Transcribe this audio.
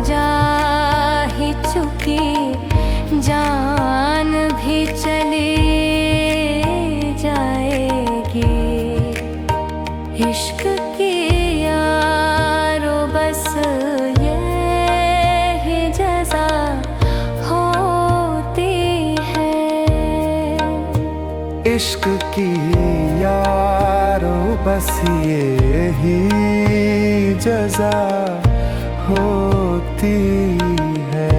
जा ही चुकी, जान भी चली जाएगी। इश्क की यारो बस ये ही जज़ा होती है। इश्क की यारो बस ये ही जज़ा होती है।